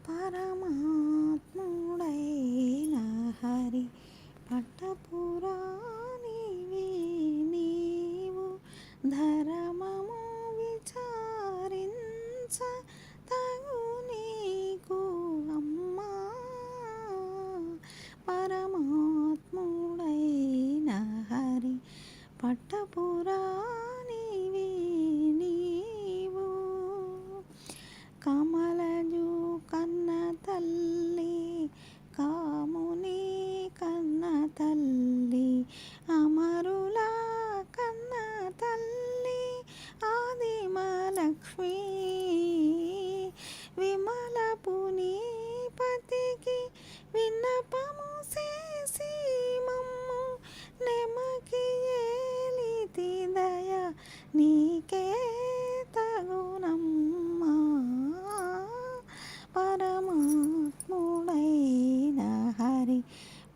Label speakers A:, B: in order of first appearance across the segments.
A: పరమాత్ముడైన హరి పట్టపురాణివి నీవు ధర్మము విచారించ తగు నీకు అమ్మా పరమాత్ముడైన హరి పట్టపురాణివి నీవు కమలజు కన్న తల్లి కాముని కన్న తల్లి అమరుల కన్న తల్లి ఆదిమలక్ష్మి విమలపు నీపతికి విన్నపము చేసి మమ్ము నెమకి ఏలితి దయ నీకే తగునమ్మా పరమాత్ముడైన హరి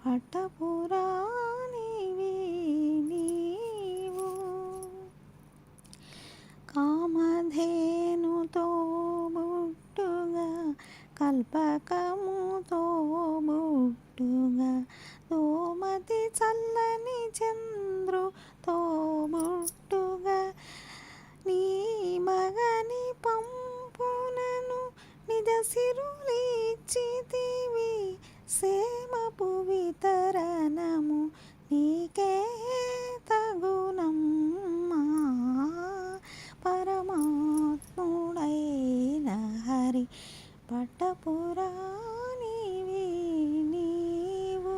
A: పట్టపురాణివి నీవు కామధేనుతో బుట్టుగా కల్పకముతో బుట్టుగా దోమతి చల్లని చంద్రుతో బుట్టుగా నీ మగని పంపునను నిజ సిరులిచ్చితివి సేమపు వితరణము నీకే తగునమ్మా పరమాత్ముడైన హరి పట్టపురాణివి నీవు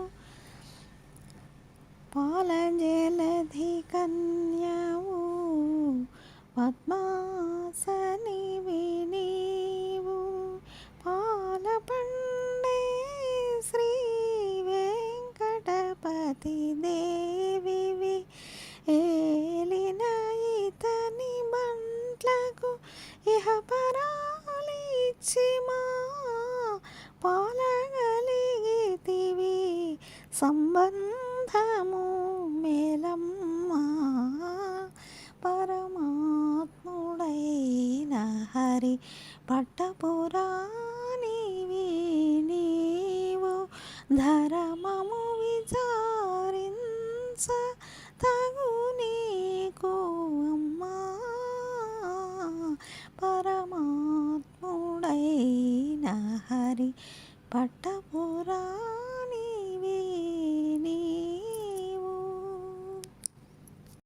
A: పాలజలధి కన్యవు పద్మాసనివి నీవు పాలపండే శ్రీ వెంకటపతి దేవివి ఏలిన ఇతని బంట్లకు ఇహ పరాలిచ్చి మా పాలగలిగితివి సంబంధము మేలమ్మా పరమాత్ముడైన హరి పట్టపురాణివి నీవు ధర్మము విచారించ తగు నీకు అమ్మా పరమాత్ముడైన హరి పట్ట